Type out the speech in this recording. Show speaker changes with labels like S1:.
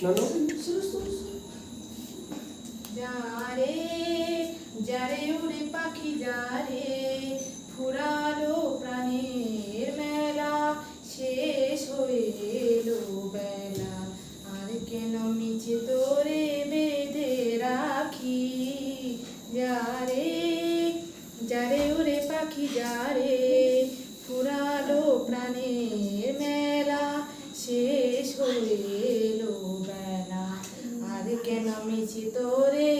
S1: নানু
S2: যারে যারে উড়ে পাখি যারে ফুরালো প্রাণের মেলা শেষ হয়ে এলো বেলা আর কেন মিছে তোরে বেঁধে রাখি যারে যারে উড়ে পাখি যারে ফুরালো প্রাণের মেলা শেষ হয়ে এলো বেলা আর কেন মিছি তোরে